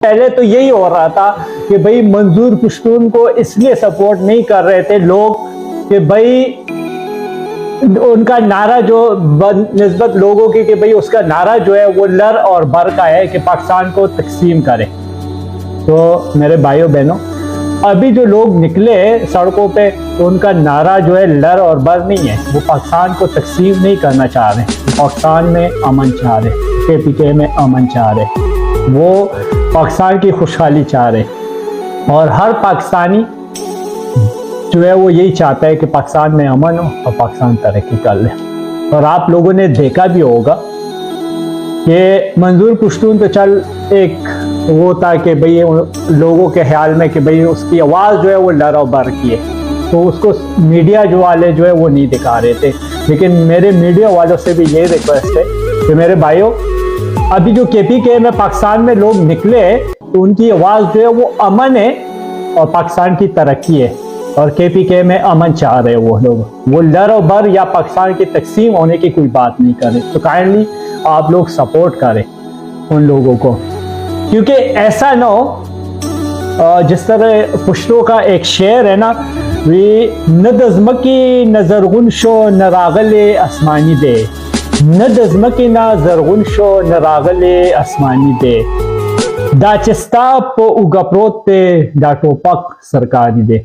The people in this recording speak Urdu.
پہلے تو یہی ہو رہا تھا کہ بھائی منظور پشتون کو اس لیے سپورٹ نہیں کر رہے تھے لوگ کہ بھائی ان کا نعرہ جو نسبت لوگوں کی کہ بھائی اس کا نعرہ جو ہے وہ لر اور بر کا ہے کہ پاکستان کو تقسیم کرے. تو میرے بھائیوں بہنوں ابھی جو لوگ نکلے سڑکوں پہ تو ان کا نعرہ جو ہے لر اور بر نہیں ہے. وہ پاکستان کو تقسیم نہیں کرنا چاہ رہے, پاکستان میں امن چاہ رہے, KPK میں امن چاہ رہے, وہ پاکستان کی خوشحالی چاہ رہے. اور ہر پاکستانی جو ہے وہ یہی چاہتا ہے کہ پاکستان میں امن ہو اور پاکستان ترقی کر لے. اور آپ لوگوں نے دیکھا بھی ہوگا کہ منظور پشتون تو چل ایک وہ تھا کہ بھئی لوگوں کے خیال میں کہ بھئی اس کی آواز جو ہے وہ لر و بر کی ہے, تو اس کو میڈیا جو والے جو ہے وہ نہیں دکھا رہے تھے. لیکن میرے میڈیا والوں سے بھی یہ ریکویسٹ ہے کہ میرے بھائیوں ابھی جو KPK میں پاکستان میں لوگ نکلے تو ان کی آواز جو ہے وہ امن ہے اور پاکستان کی ترقی ہے, اور KPK میں امن چاہ رہے وہ لوگ, وہ لر و بر یا پاکستان کی تقسیم ہونے کی کوئی بات نہیں کر رہے. تو کائنڈلی آپ لوگ سپورٹ کریں ان لوگوں کو, کیونکہ ایسا نہ ہو جس طرح پشتو کا ایک شعر ہے نا, نہ دزمکی نہ زرغن شو نہ راغل آسمانی دے, نہ دزمکی نہ زرغن شو نہ راغل آسمانی دے, دا چستا پو اوگا پروت تے دا ٹوپک سرکاری دے.